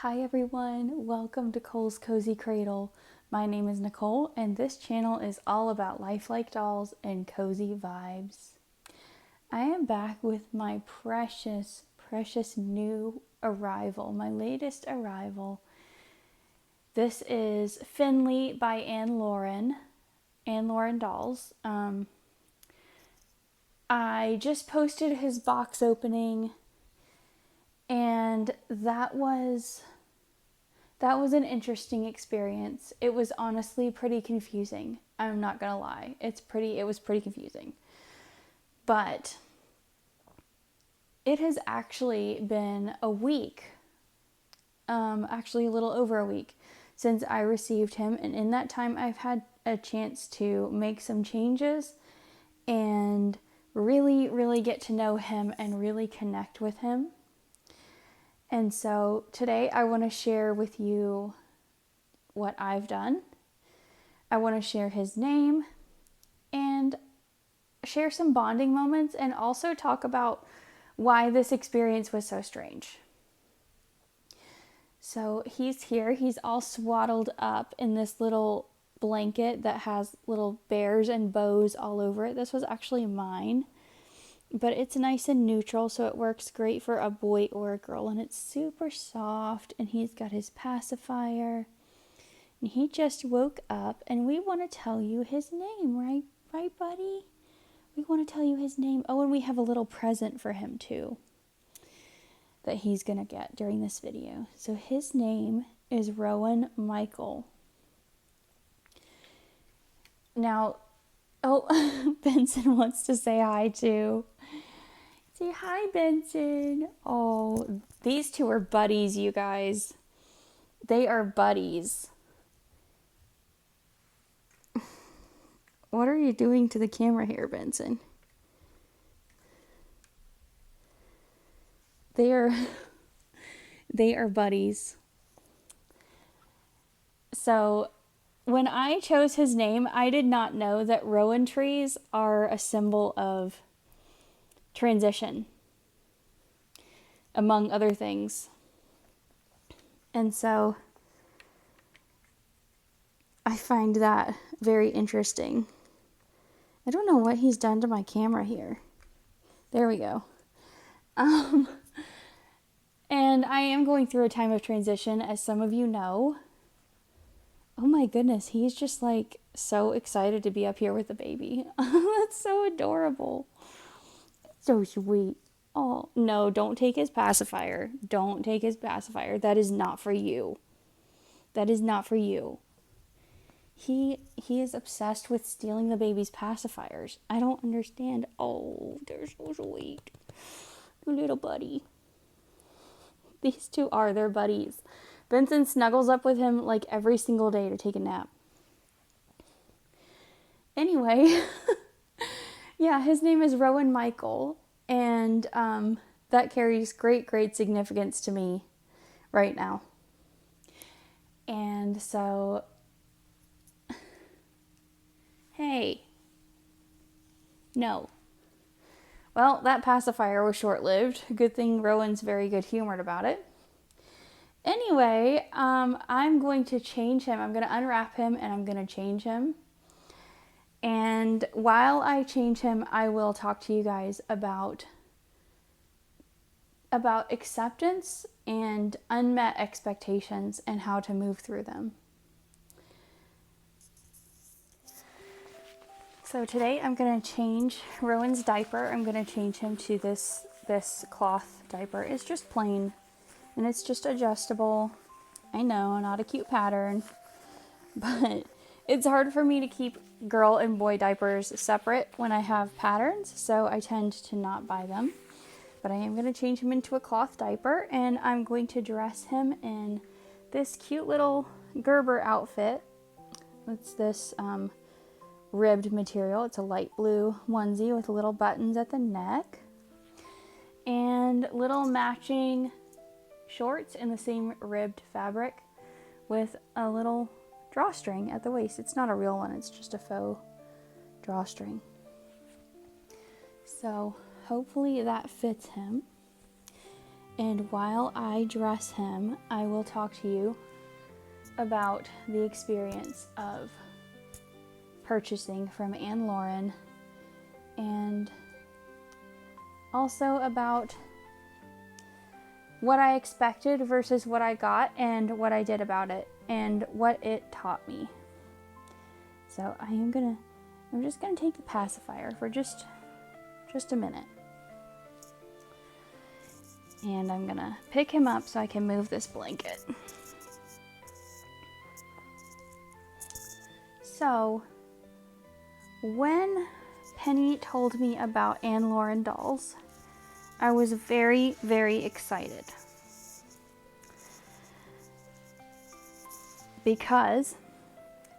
Hi everyone, welcome to Cole's Cozy Cradle. My name is Nicole and this channel is all about lifelike dolls and cozy vibes. I am back with my precious new arrival, my latest arrival. This is Finlay by Anne Lauren Dolls. I just posted his box opening and that was an interesting experience. It was honestly pretty confusing. I'm not gonna lie. It was pretty confusing. But it has actually been a week, actually a little over a week since I received him. And in that time, I've had a chance to make some changes and really get to know him and really connect with him. And so today I want to share with you what I've done. I want to share his name and share some bonding moments and also talk about why this experience was so strange. So he's here. He's all swaddled up in this little blanket that has little bears and bows all over it. This was actually mine. But it's nice and neutral, so it works great for a boy or a girl. And it's super soft, and he's got his pacifier. And he just woke up, and we want to tell you his name, right? Right, buddy? We want to tell you his name. Oh, and we have a little present for him, too, that he's going to get during this video. So his name is Rowan Michael. Now, oh, Benson wants to say hi, too. Say hi, Benson. Oh, these two are buddies, you guys. They are buddies. What are you doing to the camera here, Benson? They are buddies. So, when I chose his name, I did not know that rowan trees are a symbol of transition, among other things. And so I find that very interesting. I don't know what he's done to my camera here. There we go. And I am going through a time of transition, as some of you know. Oh my goodness, he's just like so excited to be up here with the baby. That's so adorable. So sweet. Oh, no, don't take his pacifier. Don't take his pacifier. That is not for you. That is not for you. He is obsessed with stealing the baby's pacifiers. I don't understand. Oh, they're so sweet. Little buddy. These two are their buddies. Benson snuggles up with him like every single day to take a nap. Anyway, yeah, his name is Rowan Michael, and that carries great significance to me right now. And so, hey, no. Well, that pacifier was short-lived. Good thing Rowan's very good-humored about it. Anyway, I'm going to change him. I'm going to unwrap him and I'm going to change him. And while I change him, I will talk to you guys about acceptance and unmet expectations and how to move through them. So today I'm going to change Rowan's diaper. I'm going to change him to this cloth diaper. It's just plain and it's just adjustable. I know, not a cute pattern, but it's hard for me to keep girl and boy diapers separate when I have patterns, so I tend to not buy them. But I am going to change him into a cloth diaper, and I'm going to dress him in this cute little Gerber outfit. It's this ribbed material. It's a light blue onesie with little buttons at the neck and little matching shorts in the same ribbed fabric with a little drawstring at the waist. It's not a real one, it's just a faux drawstring. So hopefully that fits him. And while I dress him, I will talk to you about the experience of purchasing from Anne Lauren, and also about what I expected versus what I got and what I did about it and what it taught me. So I'm just gonna take the pacifier for just a minute. And I'm gonna pick him up so I can move this blanket. So when Penny told me about Anne Lauren dolls, I was very, very excited. Because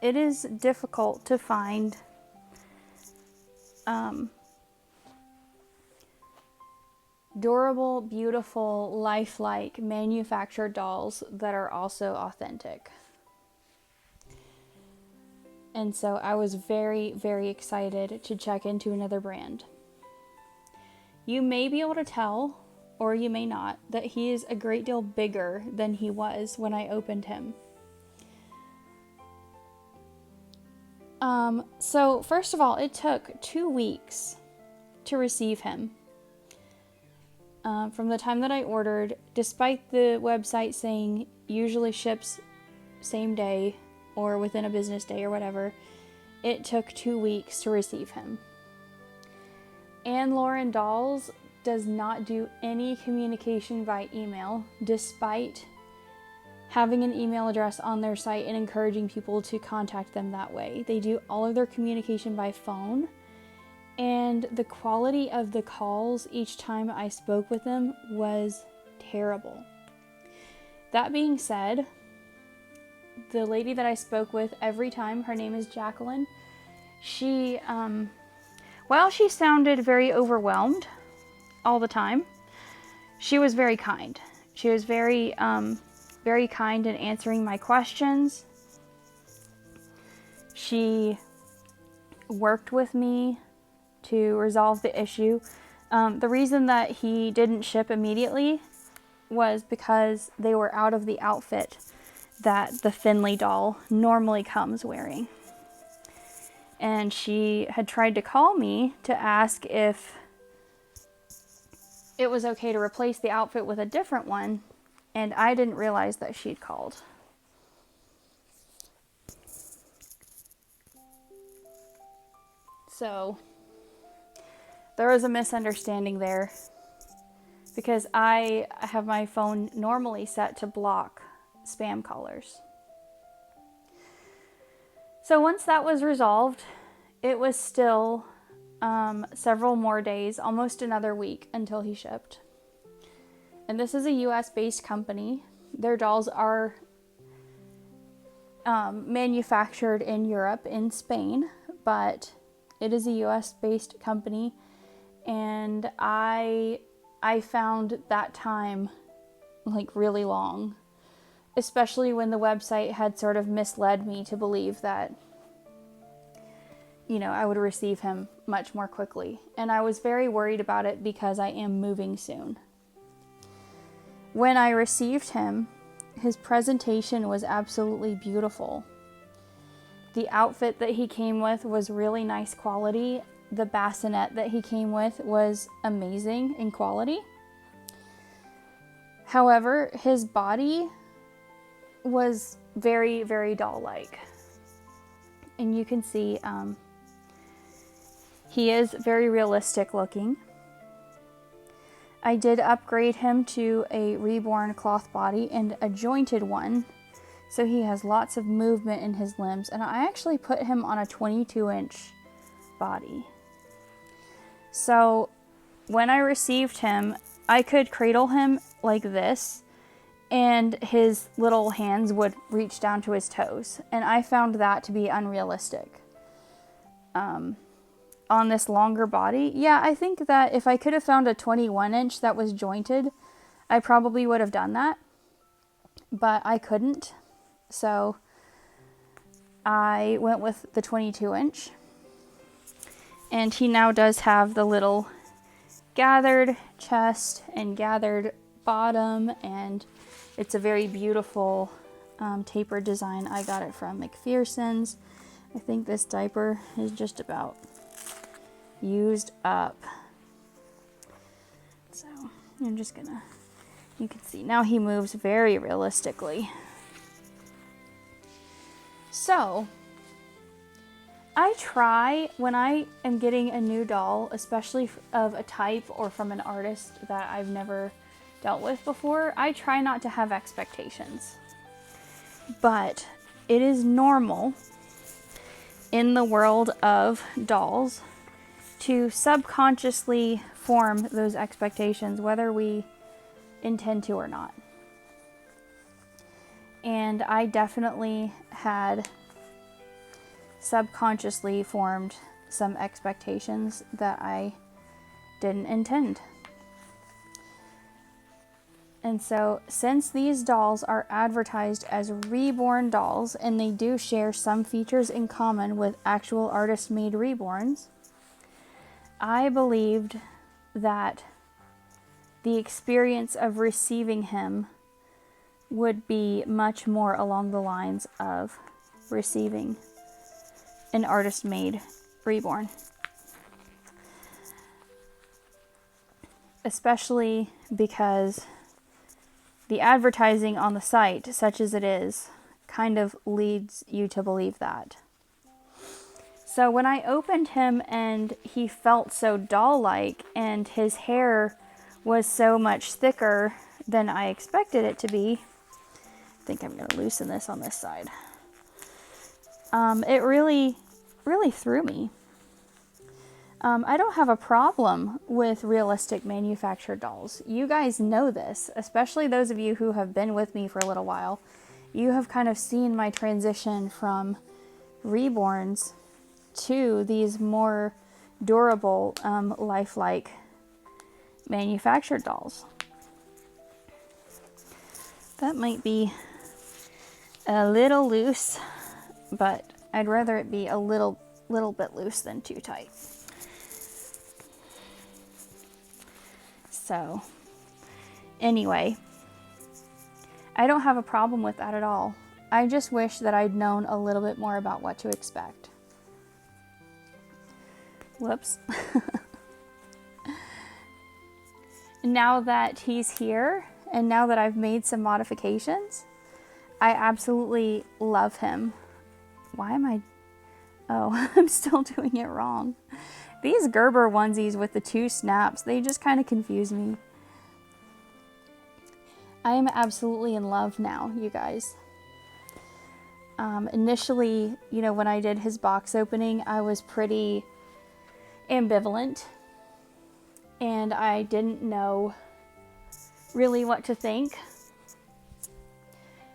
it is difficult to find durable, beautiful, lifelike manufactured dolls that are also authentic. And so I was very, very excited to check into another brand. You may be able to tell, or you may not, that he is a great deal bigger than he was when I opened him. So first of all, it took 2 weeks to receive him. From the time that I ordered, despite the website saying usually ships same day or within a business day or whatever, it took 2 weeks to receive him. Anne Lauren Dolls does not do any communication by email, despite having an email address on their site and encouraging people to contact them that way. They do all of their communication by phone, and the quality of the calls each time I spoke with them was terrible. That being said, the lady that I spoke with every time, her name is Jacqueline, she, while she sounded very overwhelmed all the time, she was very kind. She was very kind in answering my questions. She worked with me to resolve the issue. The reason that he didn't ship immediately was because they were out of the outfit that the Finlay doll normally comes wearing. And she had tried to call me to ask if it was okay to replace the outfit with a different one, and I didn't realize that she'd called. So there was a misunderstanding there, because I have my phone normally set to block spam callers. So once that was resolved, it was still several more days, almost another week, until he shipped. And this is a US-based company. Their dolls are manufactured in Europe, in Spain, but it is a US-based company. And I found that time like really long, especially when the website had sort of misled me to believe that, you know, I would receive him much more quickly. And I was very worried about it because I am moving soon. When I received him, his presentation was absolutely beautiful. The outfit that he came with was really nice quality. The bassinet that he came with was amazing in quality. However, his body was very, very doll-like. And you can see he is very realistic looking. I did upgrade him to a reborn cloth body and a jointed one, so he has lots of movement in his limbs. And I actually put him on a 22-inch body. So when I received him, I could cradle him like this, and his little hands would reach down to his toes. And I found that to be unrealistic. On this longer body, yeah, I think that if I could have found a 21-inch that was jointed, I probably would have done that. But I couldn't. So I went with the 22-inch. And he now does have the little gathered chest and gathered bottom, and it's a very beautiful tapered design. I got it from McPherson's. I think this diaper is just about used up. So I'm just gonna, you can see now he moves very realistically. So I try, when I am getting a new doll, especially of a type or from an artist that I've never dealt with before, I try not to have expectations. But it is normal in the world of dolls to subconsciously form those expectations, whether we intend to or not. And I definitely had subconsciously formed some expectations that I didn't intend. And so, since these dolls are advertised as reborn dolls, and they do share some features in common with actual artist-made reborns, I believed that the experience of receiving him would be much more along the lines of receiving an artist-made reborn. Especially because the advertising on the site, such as it is, kind of leads you to believe that. So when I opened him and he felt so doll-like and his hair was so much thicker than I expected it to be, I think I'm going to loosen this on this side. It really threw me. I don't have a problem with realistic manufactured dolls. You guys know this, especially those of you who have been with me for a little while. You have kind of seen my transition from reborns to these more durable, lifelike manufactured dolls. That might be a little loose, but I'd rather it be a little bit loose than too tight. So, anyway, I don't have a problem with that at all. I just wish that I'd known a little bit more about what to expect. Whoops. Now that he's here, and now that I've made some modifications, I absolutely love him. Why am I... Oh, I'm still doing it wrong. These Gerber onesies with the 2 snaps, they just kind of confuse me. I am absolutely in love now, you guys. Initially, you know, when I did his box opening, I was pretty ambivalent. And I didn't know really what to think.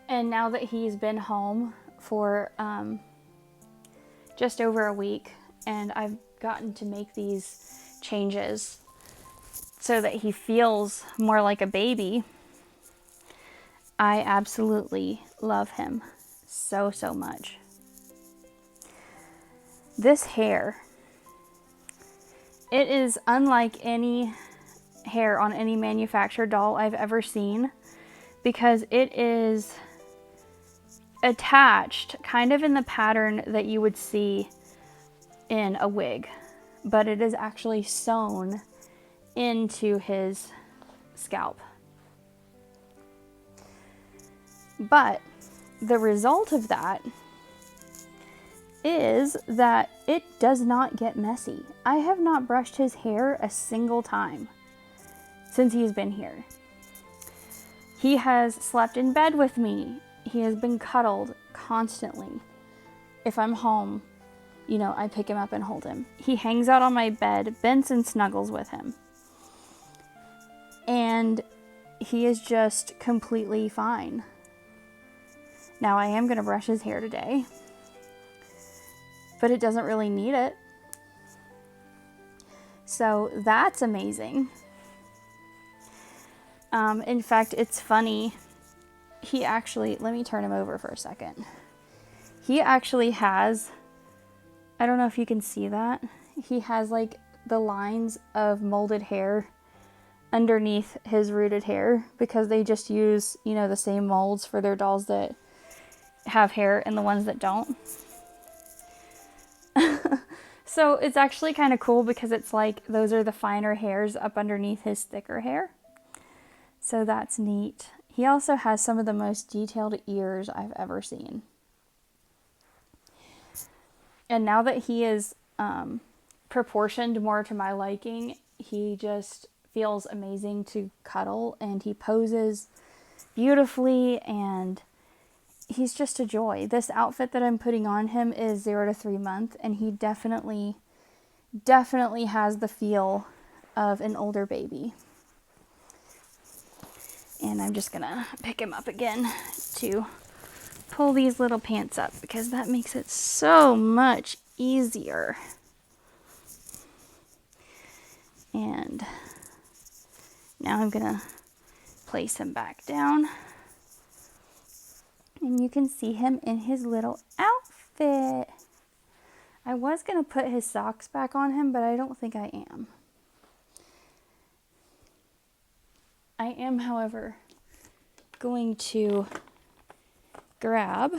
And now that he's been home for just over a week, and I've gotten to make these changes so that he feels more like a baby, I absolutely love him so much. This hair, it is unlike any hair on any manufactured doll I've ever seen, because it is attached kind of in the pattern that you would see in a wig, but it is actually sewn into his scalp. But the result of that is that it does not get messy. I have not brushed his hair a single time since he's been here. He has slept in bed with me. He has been cuddled constantly. If I'm home, you know, I pick him up and hold him. He hangs out on my bed. Benson snuggles with him. And he is just completely fine. Now, I am going to brush his hair today, but it doesn't really need it. So that's amazing. In fact, it's funny. He actually, let me turn him over for a second. He actually has, I don't know if you can see that. He has like the lines of molded hair underneath his rooted hair because they just use, you know, the same molds for their dolls that have hair and the ones that don't. So it's actually kind of cool because it's like those are the finer hairs up underneath his thicker hair. So that's neat. He also has some of the most detailed ears I've ever seen. And now that he is proportioned more to my liking, he just feels amazing to cuddle, and he poses beautifully, and he's just a joy. This outfit that I'm putting on him is 0 to 3 months, and he definitely has the feel of an older baby. And I'm just gonna pick him up again to pull these little pants up because that makes it so much easier. And now I'm gonna place him back down. And you can see him in his little outfit. I was going to put his socks back on him, but I don't think I am. I am, however, going to grab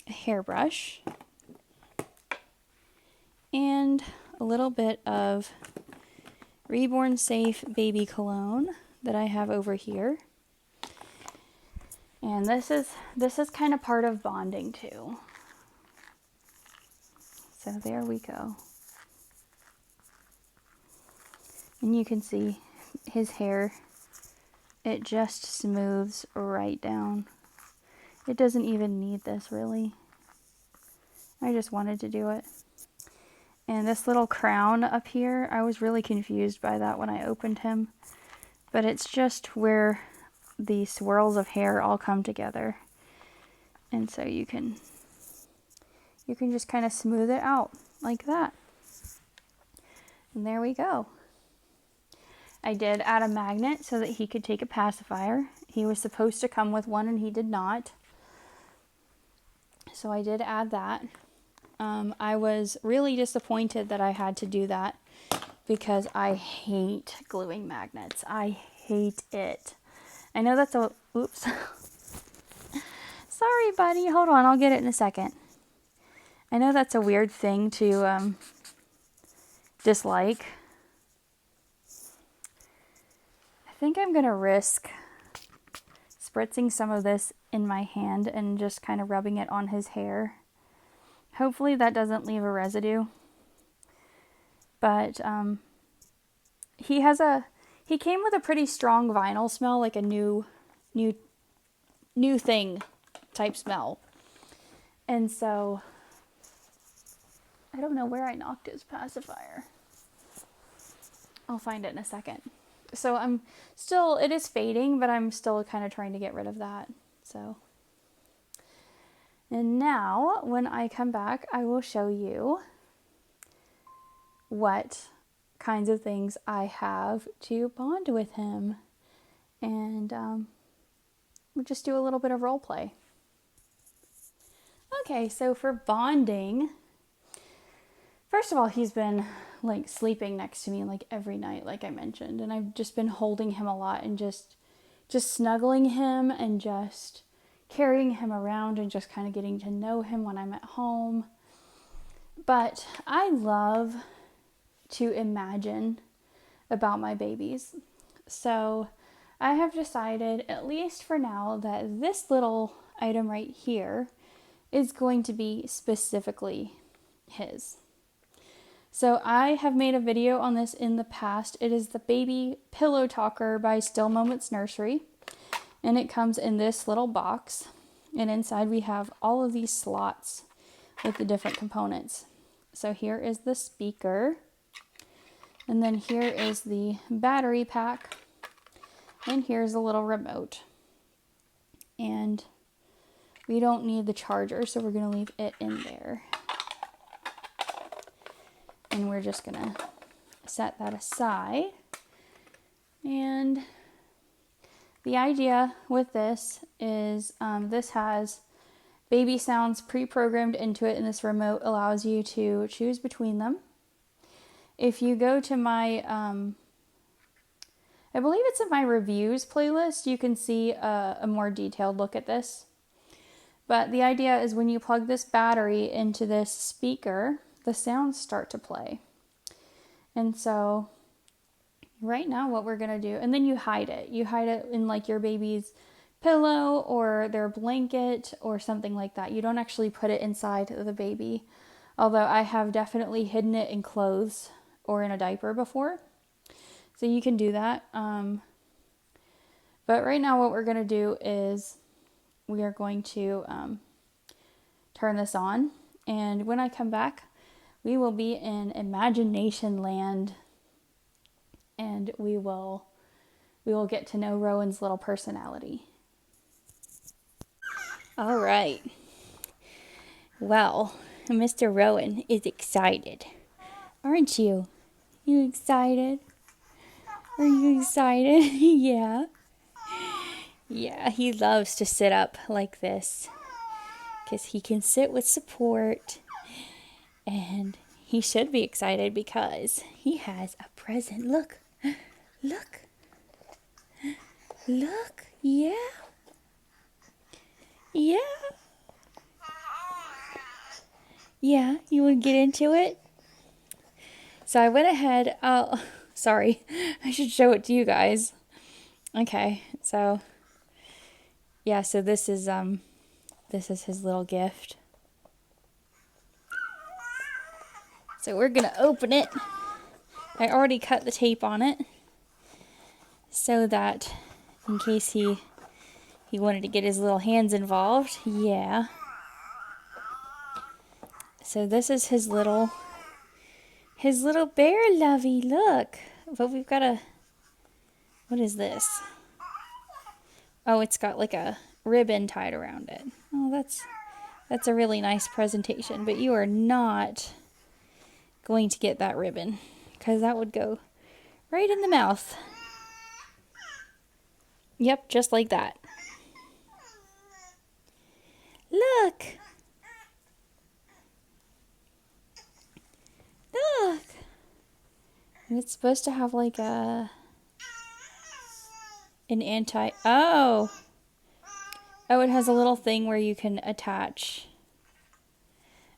a hairbrush and a little bit of Reborn Safe baby cologne that I have over here. And this is kind of part of bonding too. So there we go. And you can see his hair, it just smooths right down. It doesn't even need this really. I just wanted to do it. And this little crown up here, I was really confused by that when I opened him. But it's just where the swirls of hair all come together. And so you can just kind of smooth it out like that. And there we go. I did add a magnet so that he could take a pacifier. He was supposed to come with one and he did not. So I did add that. I was really disappointed that I had to do that because I hate gluing magnets. I hate it. I know that's a, oops. Sorry, buddy. Hold on. I'll get it in a second. I know that's a weird thing to dislike. I think I'm going to risk spritzing some of this in my hand and just kind of rubbing it on his hair. Hopefully that doesn't leave a residue. But he came with a pretty strong vinyl smell, like a new thing type smell. And so I don't know where I knocked his pacifier. I'll find it in a second. So it is fading, but I'm still kind of trying to get rid of that. So, and now when I come back, I will show you what kinds of things I have to bond with him. And we'll just do a little bit of role play. Okay, so for bonding, first of all, he's been like sleeping next to me like every night, like I mentioned, and I've just been holding him a lot and just snuggling him and just carrying him around and just kind of getting to know him when I'm at home. But I love to imagine about my babies. So I have decided, at least for now, that this little item right here is going to be specifically his. So I have made a video on this in the past. It is the Baby Pillow Talker by Still Moments Nursery. And it comes in this little box. And inside we have all of these slots with the different components. So here is the speaker. And then here is the battery pack. And here's a little remote. And we don't need the charger, so we're going to leave it in there. And we're just going to set that aside. And the idea with this is this has baby sounds pre-programmed into it, and this remote allows you to choose between them. If you go to my I believe it's in my reviews playlist. You can see a more detailed look at this. But the idea is when you plug this battery into this speaker, the sounds start to play. And so right now what we're going to do, and then you hide it. You hide it in like your baby's pillow or their blanket or something like that. You don't actually put it inside the baby. Although I have definitely hidden it in clothes or in a diaper before. So you can do that. But right now what we're going to do is we are going to turn this on. And when I come back, we will be in imagination land. And we will get to know Rowan's little personality. All right. Well, Mr. Rowan is excited. Aren't you? You excited? Are you excited? Yeah. Yeah, he loves to sit up like this because he can sit with support. And he should be excited because he has a present. Look. Look. Look. Yeah. Yeah. Yeah, you want to get into it? So I went ahead. Oh, sorry. I should show it to you guys. Okay, so yeah, so this is his little gift. So we're gonna open it. I already cut the tape on it so that in case he wanted to get his little hands involved. Yeah. So this is his little bear lovey. Look. But we've got what is this? Oh, it's got like a ribbon tied around it. Oh, that's a really nice presentation, but you are not going to get that ribbon because that would go right in the mouth. Yep, just like that. Look. Look. And it's supposed to have like an oh, it has a little thing where you can attach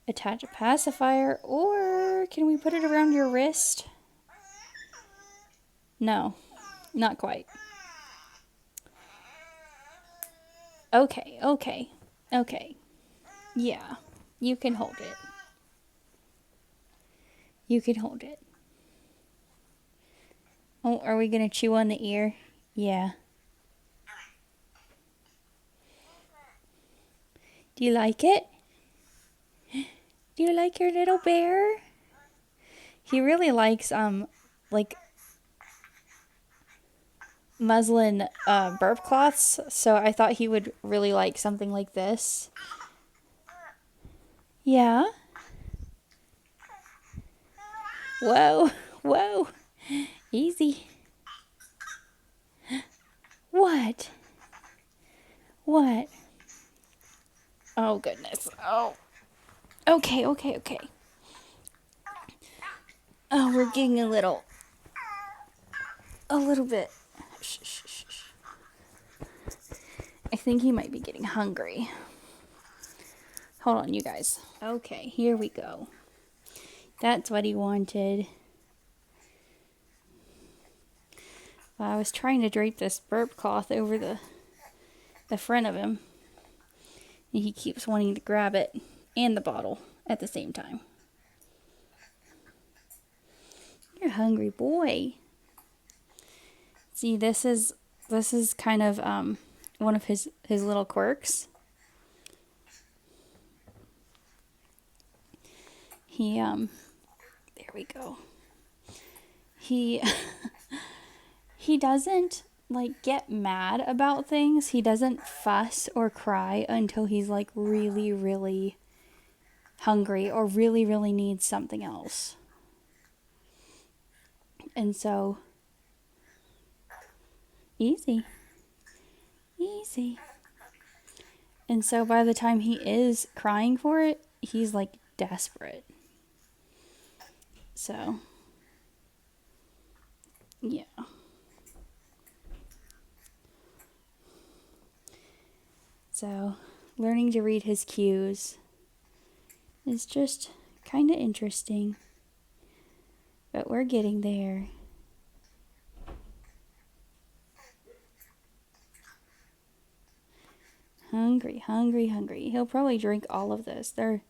a pacifier, or can we put it around your wrist? No, not quite. Okay. Yeah, you can hold it. You can hold it. Oh, are we gonna chew on the ear? Yeah. Do you like it? Do you like your little bear? He really likes like muslin burp cloths, so I thought he would really like something like this. Yeah. Whoa. Easy. What? Oh goodness. Oh. Okay. Oh, we're getting a little bit. Shh. I think he might be getting hungry. Hold on, you guys. Okay, here we go. That's what he wanted. I was trying to drape this burp cloth over the front of him. And he keeps wanting to grab it and the bottle at the same time. You're a hungry boy. See, this is kind of one of his little quirks. There we go. He doesn't like get mad about things. He doesn't fuss or cry until he's like really, really hungry or really, really needs something else. And so, easy. And so by the time he is crying for it, he's like desperate. So, yeah. So, learning to read his cues is just kind of interesting. But we're getting there. Hungry, hungry, hungry. He'll probably drink all of this. There are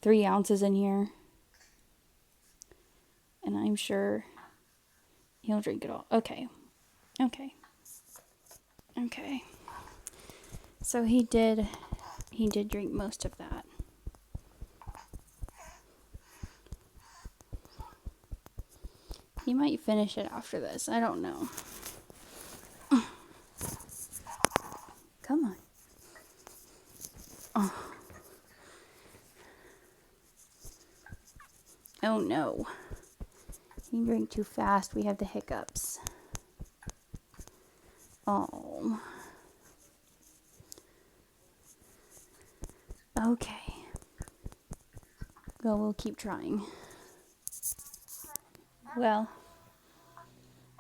3 ounces in here. And I'm sure he'll drink it all. Okay. Okay. Okay. So he did drink most of that. He might finish it after this. I don't know. Come on. Oh. Oh no. He drank too fast. We have the hiccups. Oh. Okay. Well, we'll keep trying. Well,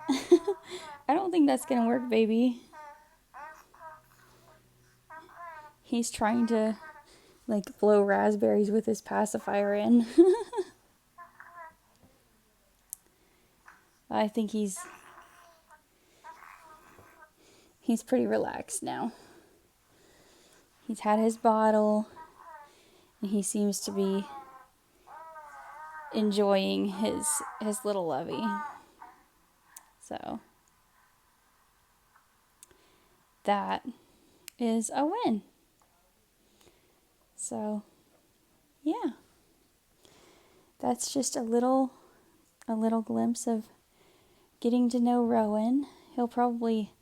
I don't think that's gonna work, baby. He's trying to, like, blow raspberries with his pacifier in. I think he's pretty relaxed now. He's had his bottle, and he seems to be enjoying his little lovey. So that is a win. So yeah, that's just a little glimpse of getting to know Rowan. He'll probably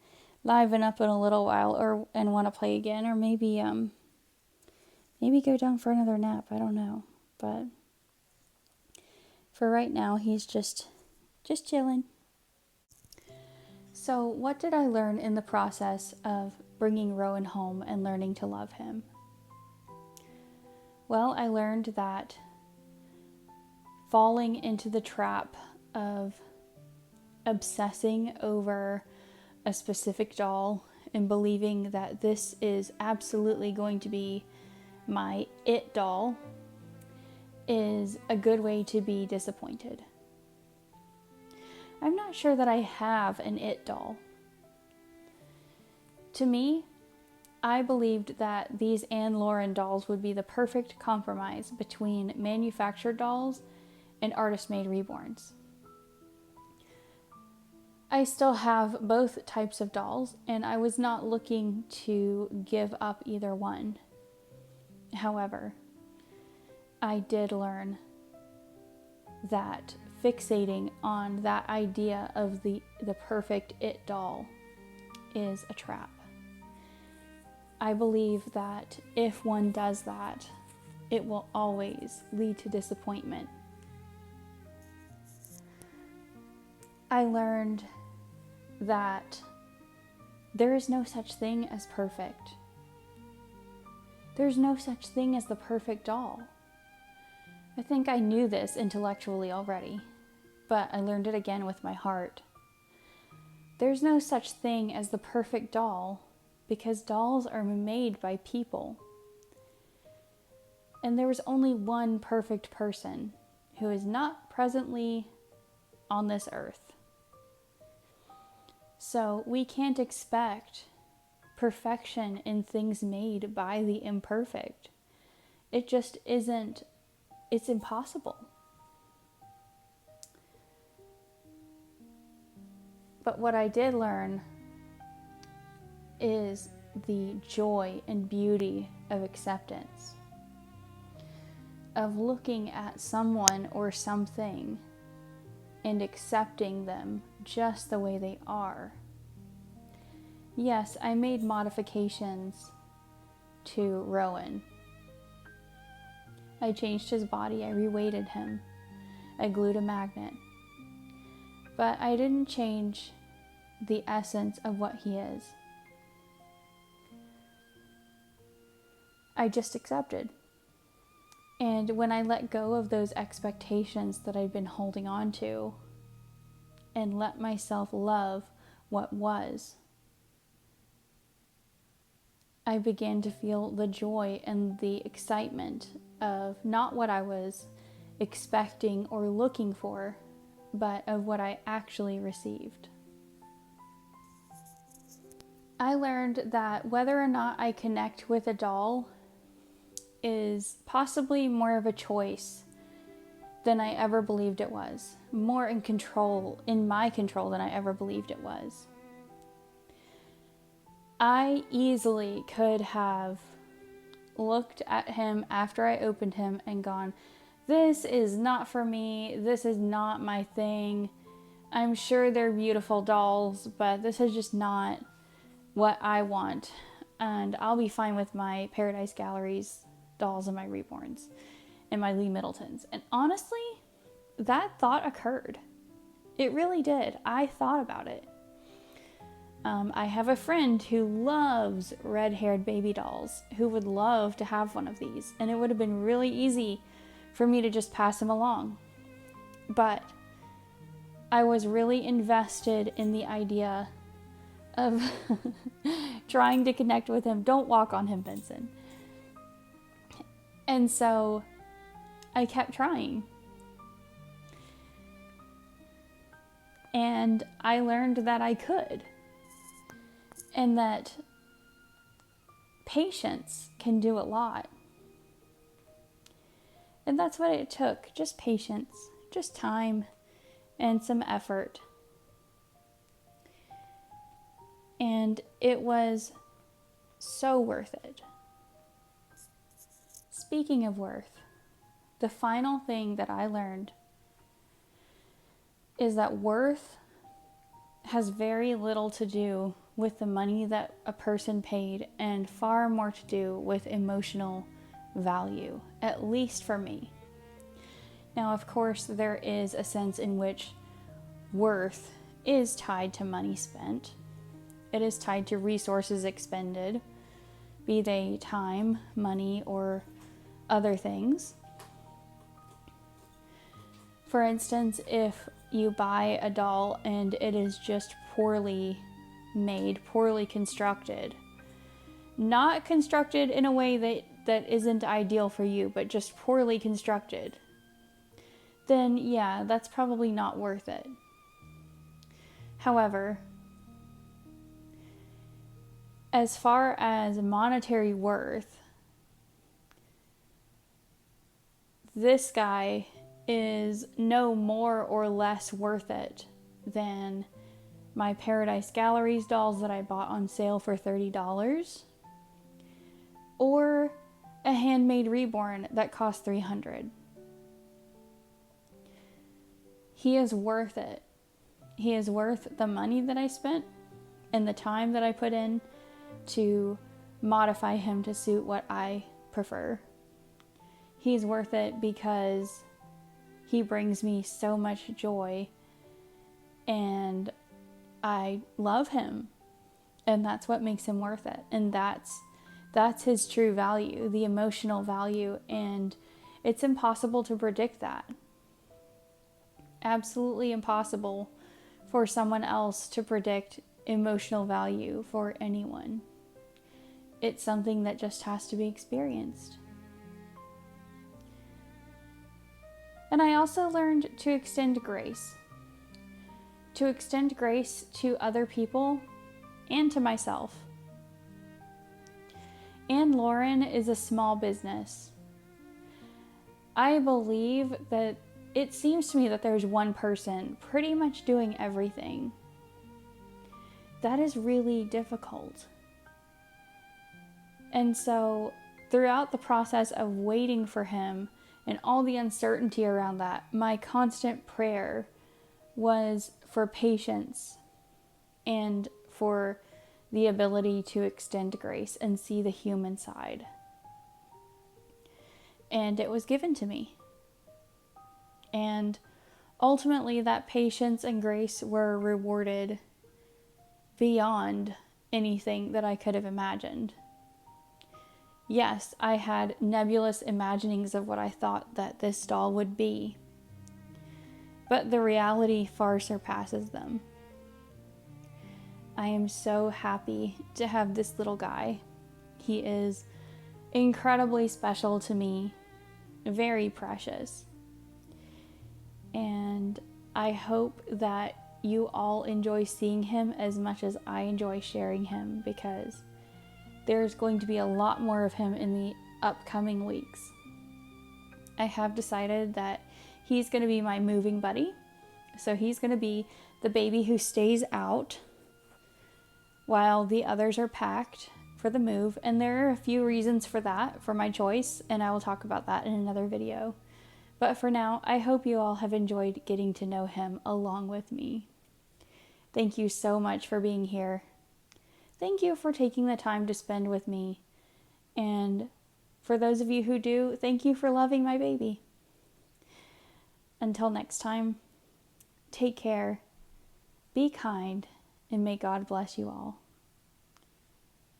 liven up in a little while and want to play again, or maybe go down for another nap. I don't know, but for right now he's just chilling. So what did I learn in the process of bringing Rowan home and learning to love him? Well, I learned that falling into the trap of obsessing over a specific doll and believing that this is absolutely going to be my it doll is a good way to be disappointed. I'm not sure that I have an it doll. To me, I believed that these Anne Lauren dolls would be the perfect compromise between manufactured dolls and artist-made reborns. I still have both types of dolls, and I was not looking to give up either one. However, I did learn that fixating on that idea of the perfect it doll is a trap. I believe that if one does that, it will always lead to disappointment. I learned that there is no such thing as perfect. There's no such thing as the perfect doll. I think I knew this intellectually already, but I learned it again with my heart. There's no such thing as the perfect doll because dolls are made by people. And there was only one perfect person who is not presently on this earth. So we can't expect perfection in things made by the imperfect. It just isn't, it's impossible. But what I did learn is the joy and beauty of acceptance, of looking at someone or something and accepting them just the way they are. Yes, I made modifications to Rowan. I changed his body, I reweighted him, I glued a magnet. But I didn't change the essence of what he is. I just accepted. And when I let go of those expectations that I'd been holding on to and let myself love what was, I began to feel the joy and the excitement of not what I was expecting or looking for, but of what I actually received. I learned that whether or not I connect with a doll is possibly more of a choice than I ever believed it was. More in my control than I ever believed it was. I easily could have looked at him after I opened him and gone, this is not for me, this is not my thing. I'm sure they're beautiful dolls, but this is just not what I want. And I'll be fine with my Paradise Galleries dolls and my Reborns and my Lee Middletons. And honestly, that thought occurred. It really did. I thought about it. I have a friend who loves red-haired baby dolls, who would love to have one of these, and it would have been really easy for me to just pass him along. But I was really invested in the idea of trying to connect with him. Don't walk on him, Benson. And so I kept trying. And I learned that I could. And that patience can do a lot. And that's what it took. Just patience, just time, and some effort. And it was so worth it. Speaking of worth, the final thing that I learned is that worth has very little to do with the money that a person paid and far more to do with emotional value, at least for me. Now, of course, there is a sense in which worth is tied to money spent. It is tied to resources expended, be they time, money, or other things. For instance, if you buy a doll and it is just poorly made, poorly constructed, not constructed in a way that isn't ideal for you, but just poorly constructed, then yeah, that's probably not worth it. However, as far as monetary worth, this guy is no more or less worth it than my Paradise Galleries dolls that I bought on sale for $30, or a handmade Reborn that cost $300. He is worth it. He is worth the money that I spent and the time that I put in to modify him to suit what I prefer. He's worth it because he brings me so much joy and I love him, and that's what makes him worth it. And that's his true value, the emotional value, and it's impossible to predict that. Absolutely impossible for someone else to predict emotional value for anyone. It's something that just has to be experienced. And I also learned to extend grace. To extend grace to other people and to myself. And Lauren is a small business. I believe that it seems to me that there's one person pretty much doing everything. That is really difficult. And so throughout the process of waiting for him and all the uncertainty around that, my constant prayer was for patience and for the ability to extend grace and see the human side. And it was given to me. And ultimately that patience and grace were rewarded beyond anything that I could have imagined. Yes, I had nebulous imaginings of what I thought that this doll would be, but the reality far surpasses them. I am so happy to have this little guy. He is incredibly special to me, very precious. And I hope that you all enjoy seeing him as much as I enjoy sharing him, because there's going to be a lot more of him in the upcoming weeks. I have decided that he's going to be my moving buddy. So he's going to be the baby who stays out while the others are packed for the move. And there are a few reasons for that, for my choice, and I will talk about that in another video. But for now, I hope you all have enjoyed getting to know him along with me. Thank you so much for being here. Thank you for taking the time to spend with me. And for those of you who do, thank you for loving my baby. Until next time, take care, be kind, and may God bless you all.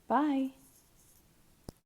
Bye.